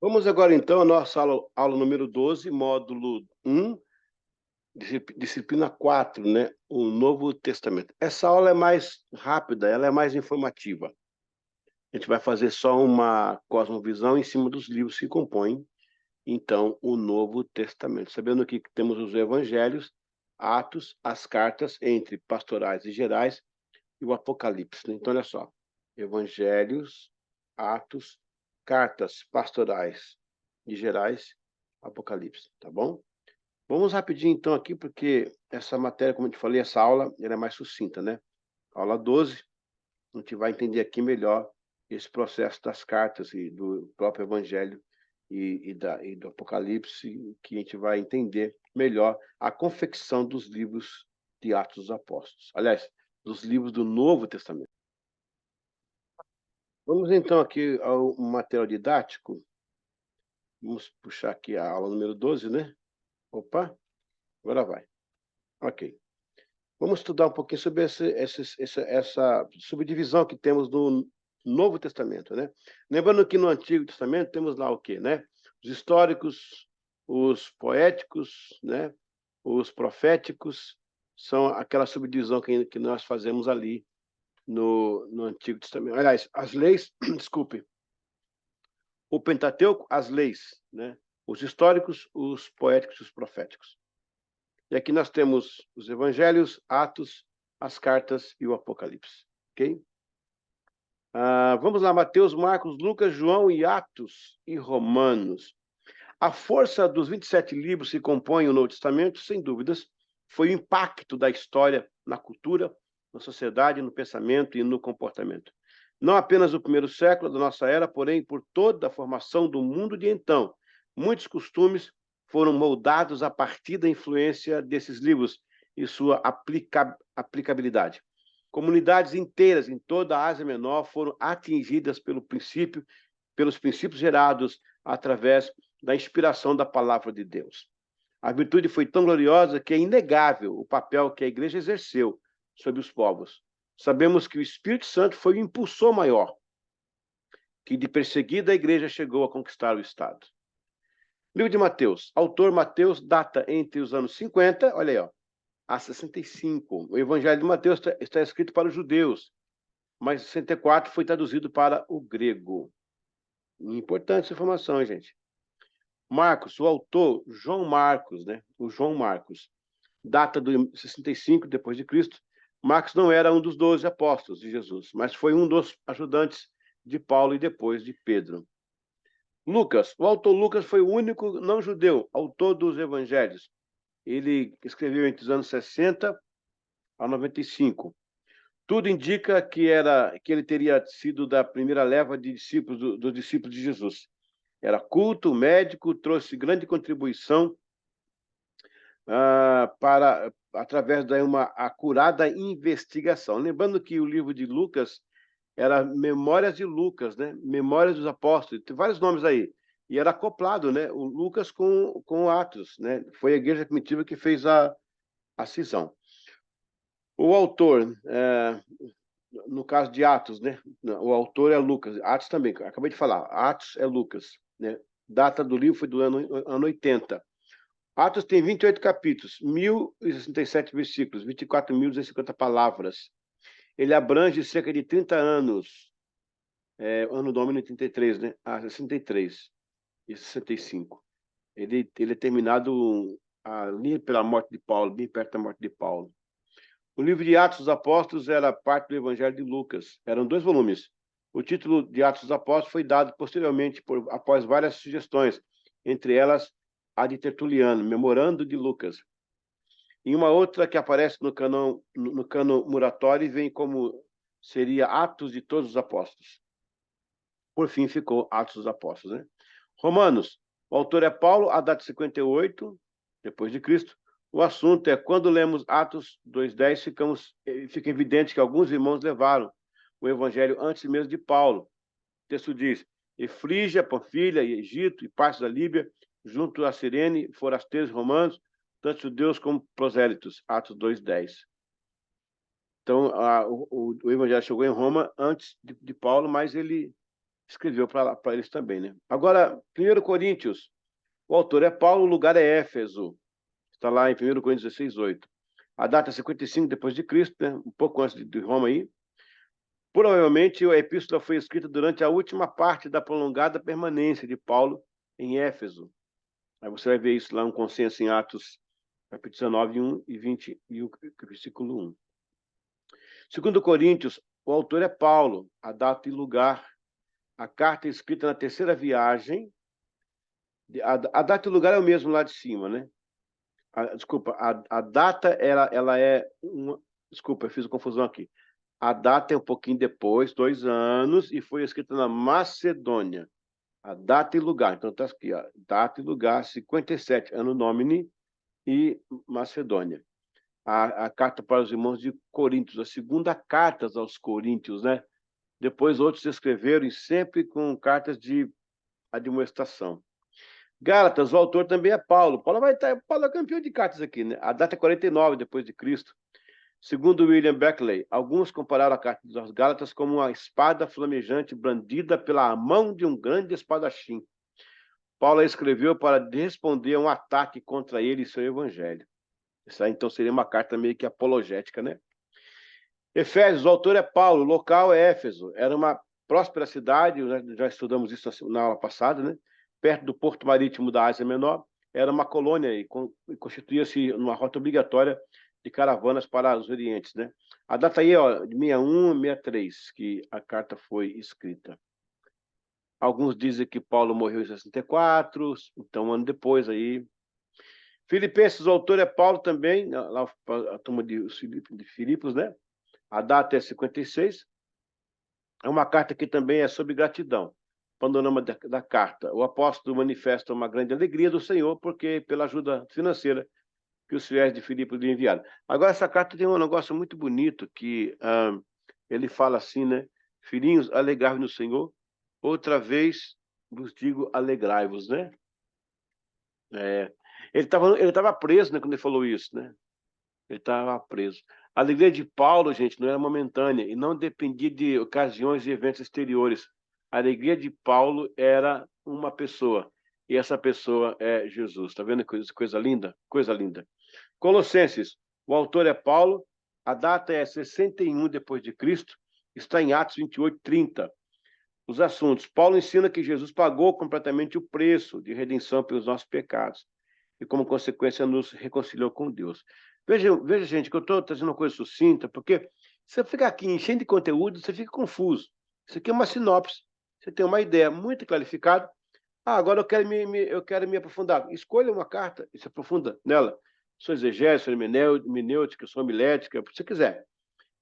Vamos agora, então, à nossa aula número 12, módulo 1, disciplina 4, né? O Novo Testamento. Essa aula é mais rápida, ela é mais informativa. A gente vai fazer só uma cosmovisão em cima dos livros que compõem, então, o Novo Testamento. Sabendo que temos os evangelhos, Atos, as cartas entre pastorais e gerais e o Apocalipse, né? Então, olha só. Evangelhos, Atos, cartas pastorais e gerais, Apocalipse, tá bom? Vamos rapidinho então aqui, porque essa matéria, como eu te falei, essa aula, ela é mais sucinta, né? Aula 12, a gente vai entender aqui melhor esse processo das cartas e do próprio Evangelho e do Apocalipse, que a gente vai entender melhor a confecção dos livros de Atos dos Apóstolos. Aliás, dos livros do Novo Testamento. Vamos então aqui ao material didático. Vamos puxar aqui a aula número 12, né? Opa, agora vai. Ok. Vamos estudar um pouquinho sobre essa subdivisão que temos no Novo Testamento, né? Lembrando que no Antigo Testamento temos lá o quê, né? Os históricos, os poéticos, né? Os proféticos, são aquela subdivisão que nós fazemos ali no Antigo Testamento. Aliás, as leis, desculpe, o Pentateuco, as leis, né? Os históricos, os poéticos e os proféticos. E aqui nós temos os evangelhos, Atos, as cartas e o Apocalipse. Ok? Vamos lá, Mateus, Marcos, Lucas, João e Atos e Romanos. A força dos 27 livros que compõem o Novo Testamento, sem dúvidas, foi o impacto da história na cultura, na sociedade, no pensamento e no comportamento. Não apenas no primeiro século da nossa era, porém por toda a formação do mundo de então. Muitos costumes foram moldados a partir da influência desses livros e sua aplicabilidade. Comunidades inteiras em toda a Ásia Menor foram atingidas pelos princípios gerados através da inspiração da palavra de Deus. A virtude foi tão gloriosa que é inegável o papel que a igreja exerceu sobre os povos. Sabemos que o Espírito Santo foi o impulsor maior, que de perseguida a igreja chegou a conquistar o Estado. Livro de Mateus. Autor Mateus data entre os anos 50, olha aí, ó, a 65. O Evangelho de Mateus está escrito para os judeus, mas 64 foi traduzido para o grego. Importante essa informação, gente. Marcos, o autor, João Marcos, né? O João Marcos, data do 65 depois de Cristo. Marcos não era um dos 12 apóstolos de Jesus, mas foi um dos ajudantes de Paulo e depois de Pedro. Lucas, o autor Lucas foi o único não-judeu autor dos evangelhos. Ele escreveu entre os anos 60 a 95. Tudo indica que ele teria sido da primeira leva de discípulos dos discípulos de Jesus. Era culto, médico, trouxe grande contribuição através de uma acurada investigação. Lembrando que o livro de Lucas era Memórias de Lucas, né? Memórias dos Apóstolos, tem vários nomes aí. E era acoplado, né? O Lucas com Atos, né? Foi a igreja primitiva que fez a cisão. O autor, no caso de Atos, né? O autor é Lucas, Atos também, acabei de falar, Atos é Lucas, né? Data do livro foi do ano 80. Atos tem 28 capítulos, 1.067 versículos, 24.250 palavras. Ele abrange cerca de 30 anos, ano domini 33, né? 63 e 65. Ele é terminado ali pela morte de Paulo, bem perto da morte de Paulo. O livro de Atos dos Apóstolos era parte do Evangelho de Lucas. Eram 2 volumes. O título de Atos dos Apóstolos foi dado posteriormente após várias sugestões, entre elas a de Tertuliano, Memorando de Lucas. Em uma outra que aparece no cano Muratori, vem como seria Atos de Todos os Apóstolos. Por fim, ficou Atos dos Apóstolos, né? Romanos. O autor é Paulo, a data de 58, depois de Cristo. O assunto é, quando lemos Atos 2:10, fica evidente que alguns irmãos levaram o evangelho antes mesmo de Paulo. O texto diz, Efrígia, Panfilha e Egito e partes da Líbia, junto a Cirene, forasteiros romanos, tanto judeus como prosélitos. Atos 2:10. Então, o evangelho chegou em Roma antes de Paulo, mas ele escreveu para eles também, né? Agora, 1 Coríntios, o autor é Paulo, o lugar é Éfeso. Está lá em 1 Coríntios 16:8. A data é 55 depois de Cristo, né? Um pouco antes de Roma aí. Provavelmente a epístola foi escrita durante a última parte da prolongada permanência de Paulo em Éfeso. Aí você vai ver isso lá, um consenso em Atos, capítulo 19, 1 e 20, e o versículo 1. 2 Coríntios, o autor é Paulo, a data e lugar. A carta é escrita na terceira viagem. A data e lugar é o mesmo lá de cima, né? Desculpa, a data ela é uma. Desculpa, eu fiz uma confusão aqui. A data é um pouquinho depois, 2 anos, e foi escrita na Macedônia. A data e lugar. Então está aqui, ó, data e lugar, 57, Anno Domini e Macedônia. A carta para os irmãos de Coríntios, a segunda carta aos Coríntios, né? Depois outros escreveram, e sempre com cartas de admoestação. Gálatas, o autor também é Paulo. Paulo é campeão de cartas aqui, né? A data é 49 depois de Cristo. Segundo William Beckley, alguns compararam a carta dos Gálatas como uma espada flamejante brandida pela mão de um grande espadachim. Paulo a escreveu para responder a um ataque contra ele e seu evangelho. Isso aí, então, seria uma carta meio que apologética, né? Efésios, o autor é Paulo, o local é Éfeso. Era uma próspera cidade, já estudamos isso na aula passada, né? Perto do porto marítimo da Ásia Menor. Era uma colônia e constituía-se uma rota obrigatória de caravanas para os orientes, né? A data aí, ó, de 61 e 63, que a carta foi escrita. Alguns dizem que Paulo morreu em 64, então um ano depois aí. Filipenses, o autor é Paulo também, lá a turma de Filipos, né? A data é 56. É uma carta que também é sobre gratidão. Panorama da carta. O apóstolo manifesta uma grande alegria do Senhor, porque pela ajuda financeira que os fiéis de Filipos lhe enviaram. Agora, essa carta tem um negócio muito bonito, que ele fala assim, né? Filhinhos, alegrai-vos no Senhor. Outra vez vos digo, alegrai-vos, né? Ele estava preso, né, quando ele falou isso, né? Ele estava preso. A alegria de Paulo, gente, não era momentânea e não dependia de ocasiões e eventos exteriores. A alegria de Paulo era uma pessoa, e essa pessoa é Jesus. Está vendo que coisa linda? Coisa linda. Colossenses, o autor é Paulo, a data é 61 depois de Cristo, está em Atos 28:30. Os assuntos. Paulo ensina que Jesus pagou completamente o preço de redenção pelos nossos pecados e, como consequência, nos reconciliou com Deus. Veja, gente, que eu estou trazendo uma coisa sucinta, porque se você ficar aqui enchendo de conteúdo, você fica confuso. Isso aqui é uma sinopse. Você tem uma ideia muito clarificada. Agora eu quero me aprofundar. Escolha uma carta e se aprofunda nela. Sou exegese, sou hermenêutica, sou homilética, o que você quiser.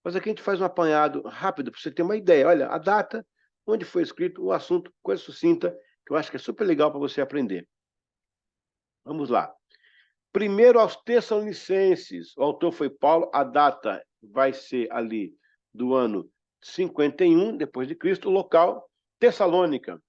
Mas aqui a gente faz um apanhado rápido para você ter uma ideia. Olha, a data, onde foi escrito, o assunto, coisa sucinta, que eu acho que é super legal para você aprender. Vamos lá. Primeiro aos Tessalonicenses, o autor foi Paulo, a data vai ser ali do ano 51 depois de Cristo, o local Tessalônica,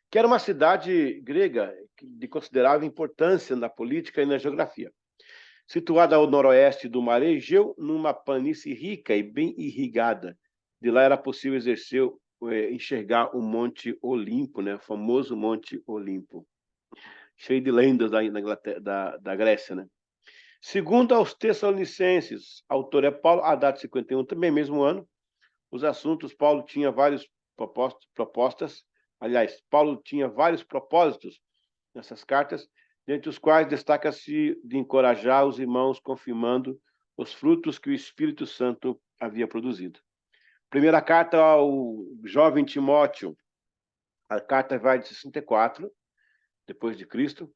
que era uma cidade grega de considerável importância na política e na geografia. Situada ao noroeste do Mar Egeu, numa planície rica e bem irrigada. De lá era possível enxergar o Monte Olimpo, né? O famoso Monte Olimpo, cheio de lendas da Grécia, né? Segundo aos Tessalonicenses, autor é Paulo, a data 51, também mesmo ano. Os assuntos, Paulo tinha várias propostas. Aliás, Paulo tinha vários propósitos nessas cartas, dentre os quais destaca-se de encorajar os irmãos, confirmando os frutos que o Espírito Santo havia produzido. Primeira carta ao jovem Timóteo. A carta vai de 64, depois de Cristo.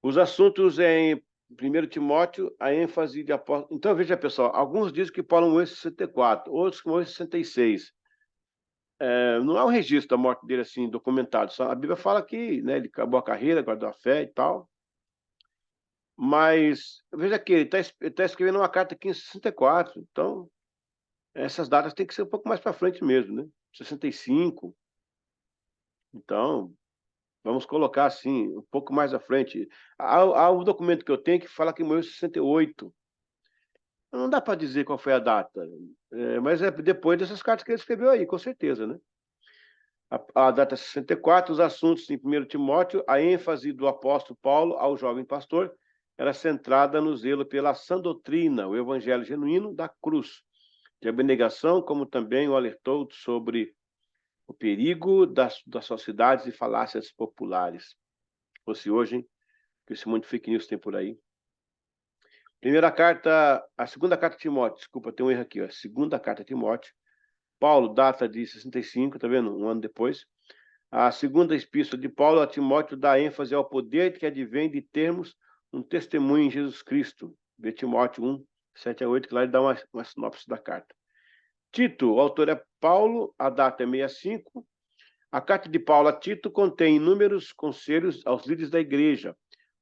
Os assuntos em 1 Timóteo, a ênfase de apóstolo. Então, veja, pessoal, alguns dizem que Paulo morreu em 64, outros que morreu em 66. Não há um registro da morte dele assim documentado. A Bíblia fala que, né, ele acabou a carreira, guardou a fé e tal. Mas, veja aqui, ele está escrevendo uma carta aqui em 64, então essas datas têm que ser um pouco mais para frente mesmo, né? 65. Então, vamos colocar assim, um pouco mais à frente. Há um documento que eu tenho que fala que morreu em 68. Não dá para dizer qual foi a data, mas é depois dessas cartas que ele escreveu aí, com certeza, né? A data 64, os assuntos em 1 Timóteo, a ênfase do apóstolo Paulo ao jovem pastor era centrada no zelo pela sã doutrina, o evangelho genuíno da cruz, de abnegação, como também o alertou sobre o perigo das sociedades e falácias populares. Se fosse hoje, hein? Que esse monte de fake news tem por aí. A segunda carta de Timóteo, desculpa, tem um erro aqui, ó. Segunda carta de Timóteo. Paulo, data de 65, tá vendo? Um ano depois. A segunda epístola de Paulo a Timóteo dá ênfase ao poder que advém de termos um testemunho em Jesus Cristo. Vê Timóteo 1, 7-8, que lá ele dá uma sinopse da carta. Tito, o autor é Paulo, a data é 65. A carta de Paulo a Tito contém inúmeros conselhos aos líderes da igreja.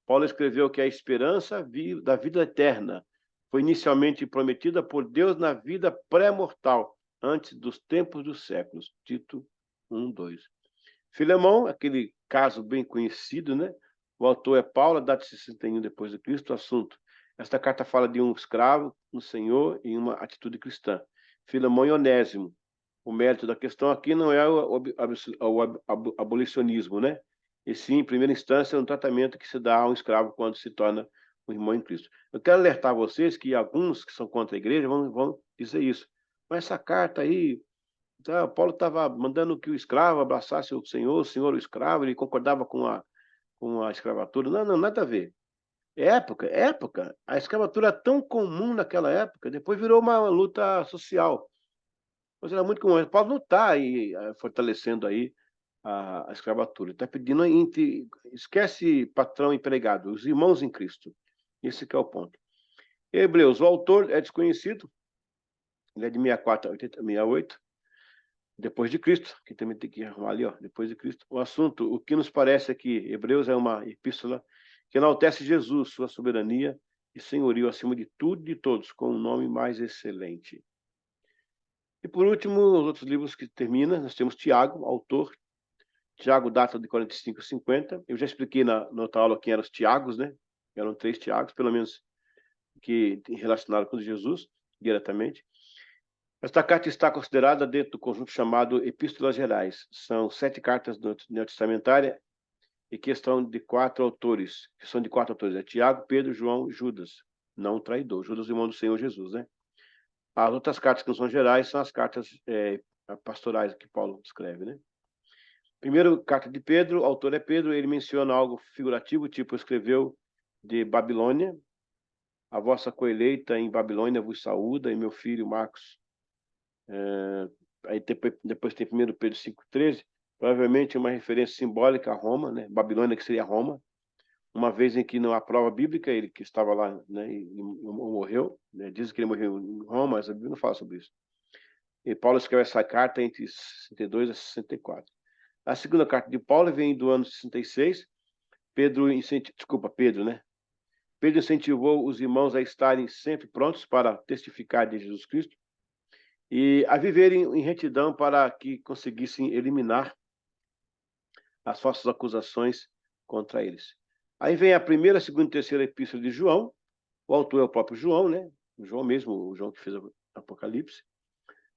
Paulo escreveu que a esperança da vida eterna foi inicialmente prometida por Deus na vida pré-mortal, antes dos tempos dos séculos. Tito 1, 2. Filemão, aquele caso bem conhecido, né? O autor é Paulo, data de 61 depois de Cristo, o assunto. Esta carta fala de um escravo, um senhor e uma atitude cristã. Filemão e Onésimo. O mérito da questão aqui não é o abolicionismo, né? E sim, em primeira instância, um tratamento que se dá a um escravo quando se torna um irmão em Cristo. Eu quero alertar vocês que alguns que são contra a igreja vão dizer isso. Mas essa carta aí, Paulo estava mandando que o escravo abraçasse o senhor o escravo, ele concordava com a escravatura. Não, nada a ver. Época. A escravatura é tão comum naquela época, depois virou uma luta social. Mas era muito comum. Paulo não está aí fortalecendo aí a escravatura. Ele está pedindo, esquece patrão e empregado, os irmãos em Cristo. Esse que é o ponto. Hebreus, o autor é desconhecido, ele é de 64 a 68, depois de Cristo, que também tem que arrumar ali, ó, depois de Cristo. O assunto, o que nos parece é que Hebreus é uma epístola que enaltece Jesus, sua soberania e senhorio acima de tudo e de todos, com um nome mais excelente. E por último, os outros livros que terminam, nós temos Tiago, autor. Tiago data de 45 a 50. Eu já expliquei na outra aula quem eram os Tiagos, né? Eram 3 Tiagos, pelo menos, que relacionaram com Jesus, diretamente. Esta carta está considerada dentro do conjunto chamado Epístolas Gerais. São 7 cartas neotestamentárias e que são de 4 autores. É Tiago, Pedro, João e Judas. Não traidor. Judas, irmão do Senhor Jesus, né? As outras cartas que não são gerais são as cartas pastorais que Paulo escreve, né? Primeiro, carta de Pedro, o autor é Pedro, ele menciona algo figurativo, tipo, escreveu de Babilônia, a vossa coeleita em Babilônia vos saúda, e meu filho Marcos. Aí depois tem 1 Pedro 5,13, provavelmente uma referência simbólica a Roma, né? Babilônia, que seria Roma, uma vez em que não há prova bíblica, ele que estava lá, né, e morreu, né? Diz que ele morreu em Roma, mas a Bíblia não fala sobre isso. E Paulo escreve essa carta entre 62 a 64. A segunda carta de Paulo vem do ano 66. Pedro, né? Pedro incentivou os irmãos a estarem sempre prontos para testificar de Jesus Cristo e a viverem em retidão para que conseguissem eliminar as falsas acusações contra eles. Aí vem a primeira, segunda e terceira epístola de João. O autor é o próprio João, né? O João mesmo, o João que fez o Apocalipse.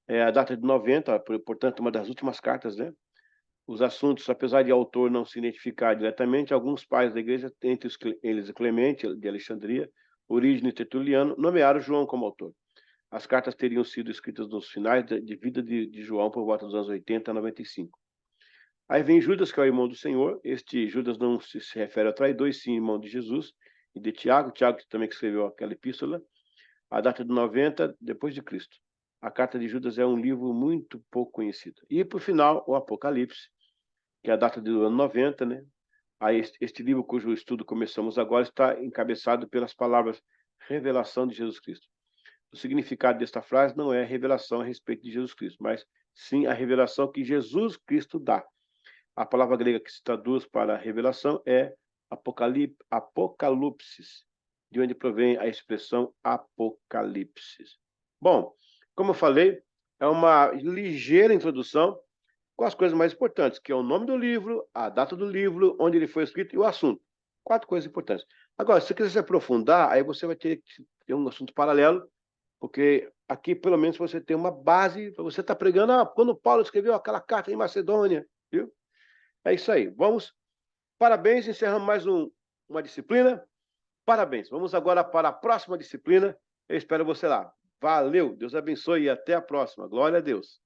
A data de 90, portanto, uma das últimas cartas, né? Os assuntos, apesar de autor não se identificar diretamente, alguns pais da igreja, entre eles Clemente, de Alexandria, Orígenes e Tertuliano, nomearam João como autor. As cartas teriam sido escritas nos finais de vida de João, por volta dos anos 80 a 95. Aí vem Judas, que é o irmão do Senhor. Este Judas não se refere ao traidor, e sim irmão de Jesus e de Tiago. Tiago também que escreveu aquela epístola. A data de 90, depois de Cristo. A carta de Judas é um livro muito pouco conhecido. E, por final, o Apocalipse, que é a data do ano 90, né? Aí este livro, cujo estudo começamos agora, está encabeçado pelas palavras revelação de Jesus Cristo. O significado desta frase não é revelação a respeito de Jesus Cristo, mas sim a revelação que Jesus Cristo dá. A palavra grega que se traduz para revelação é apocalipsis, de onde provém a expressão apocalipse. Bom, como eu falei, é uma ligeira introdução com as coisas mais importantes, que é o nome do livro, a data do livro, onde ele foi escrito e o assunto. 4 coisas importantes. Agora, se você quiser se aprofundar, aí você vai ter que ter um assunto paralelo, porque aqui, pelo menos, você tem uma base, você está pregando, quando Paulo escreveu aquela carta em Macedônia, viu? É isso aí. Vamos. Parabéns, encerramos mais uma disciplina. Parabéns. Vamos agora para a próxima disciplina. Eu espero você lá. Valeu, Deus abençoe e até a próxima. Glória a Deus.